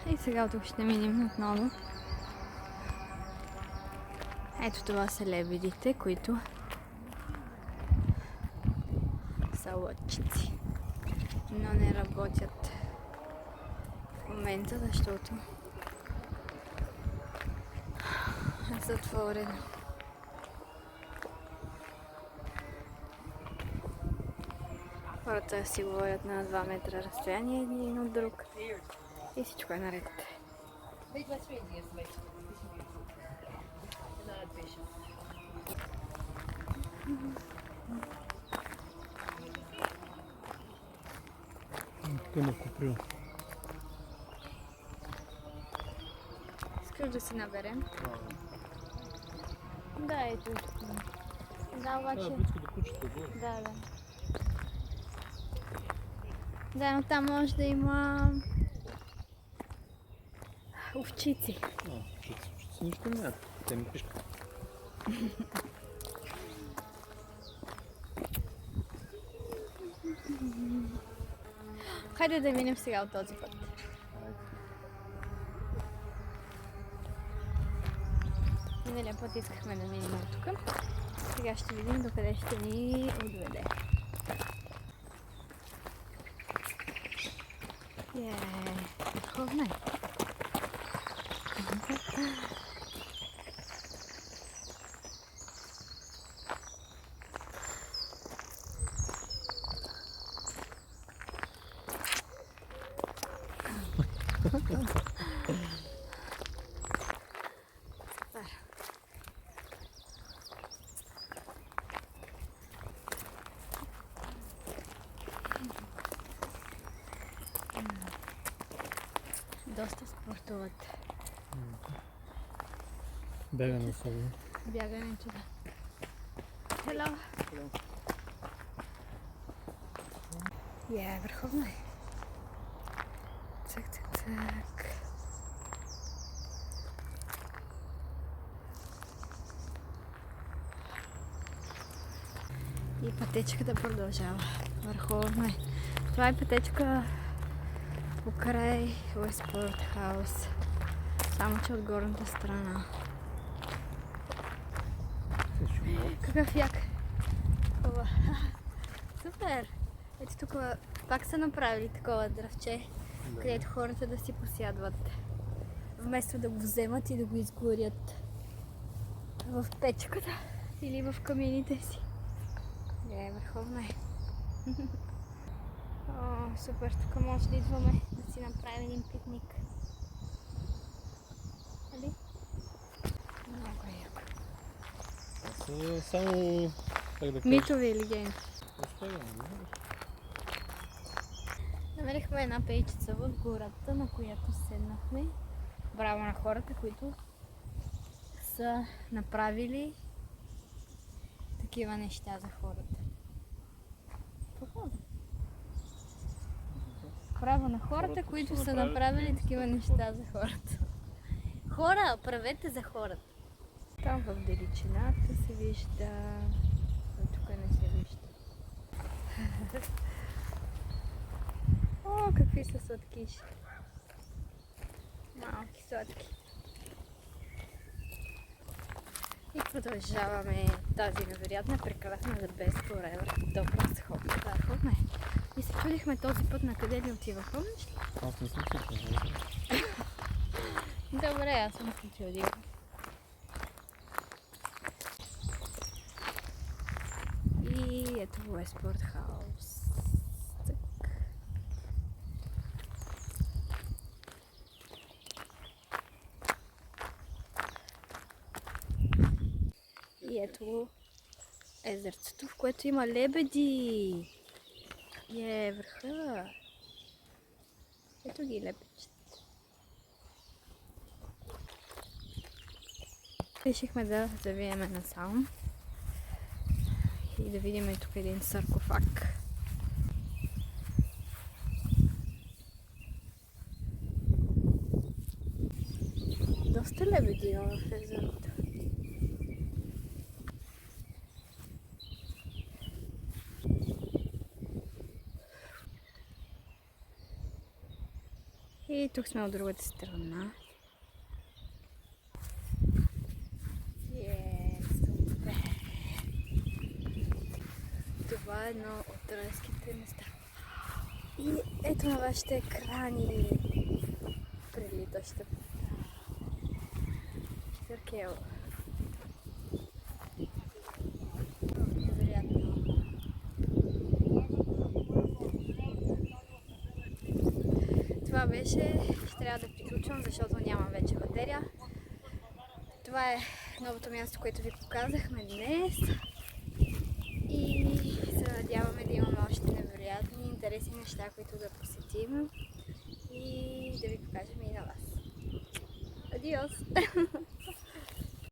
И сега тук ще минем отново. Ето това са лебедите, които са лъчици. Но не работят в момента, защото е затворено. Хората си говорят на 2 метра разстояние един от друг и всичко е наред. Тук има куприл. Искаш да си наберем? Да, ето. Да, обаче... Да, да. Да, но там може да има овчици. Овчици нищо няма. Те ми пишат. Хайде да минем сега от този път. Миналия път искахме да минем от тук. Сега ще видим докъде ще ни отведе. Върховна е. Доста спортуват. Бягане особено. Бягането, да. Hello! Върховна е. Цак, цак, цак. И пътечката продължава. Върховна е. Това е пътечка покрай Уестпорт Хаус. Само че от горната страна. Какъв як! Супер! Ето тук пак са направили такова дръвче, където хората да си посядват. Вместо да го вземат и да го изгорят в печката или в камините си. Върховна е. О, супер! Тук може да идваме да си направим един пикник. Нали? Много е яко. Само, как да кажа... Митови или легенди. Намерихме една пейчица в гората, на която седнахме. Браво на хората, които са направили такива неща за хората. Браво на хората, които са направили такива неща за хората. Хора, правете за хората. Там в далечината се вижда... Тук не се вижда. О, какви са сладкиши. Малки сладки. И продължаваме тази невероятна прекрасна The Best Forever. Добра сходка. Върховна е. И се чудихме този път на къде ли отива. Помниш ли? Аз не съм чудил. Добре, аз съм се чудил. И ето Уестпорт Хаус. И ето езерцето, в което има лебеди. Върха. Ето ги лебедчета. Решихме да завиеме насам и да видим тук един саркофаг. Доста лебеди има в езерото. И тук сме от другата страна. Супер! Това е едно от райските места. И ето на вашите екрани прилитаща Шкеркел. Невероятно. Това беше. Ще трябва да приключвам, защото нямам вече батерия. Това е новото място, което ви показахме днес. И се надяваме да имаме още невероятни, интересни неща, които да посетим и да ви покажем и на вас. Адиос!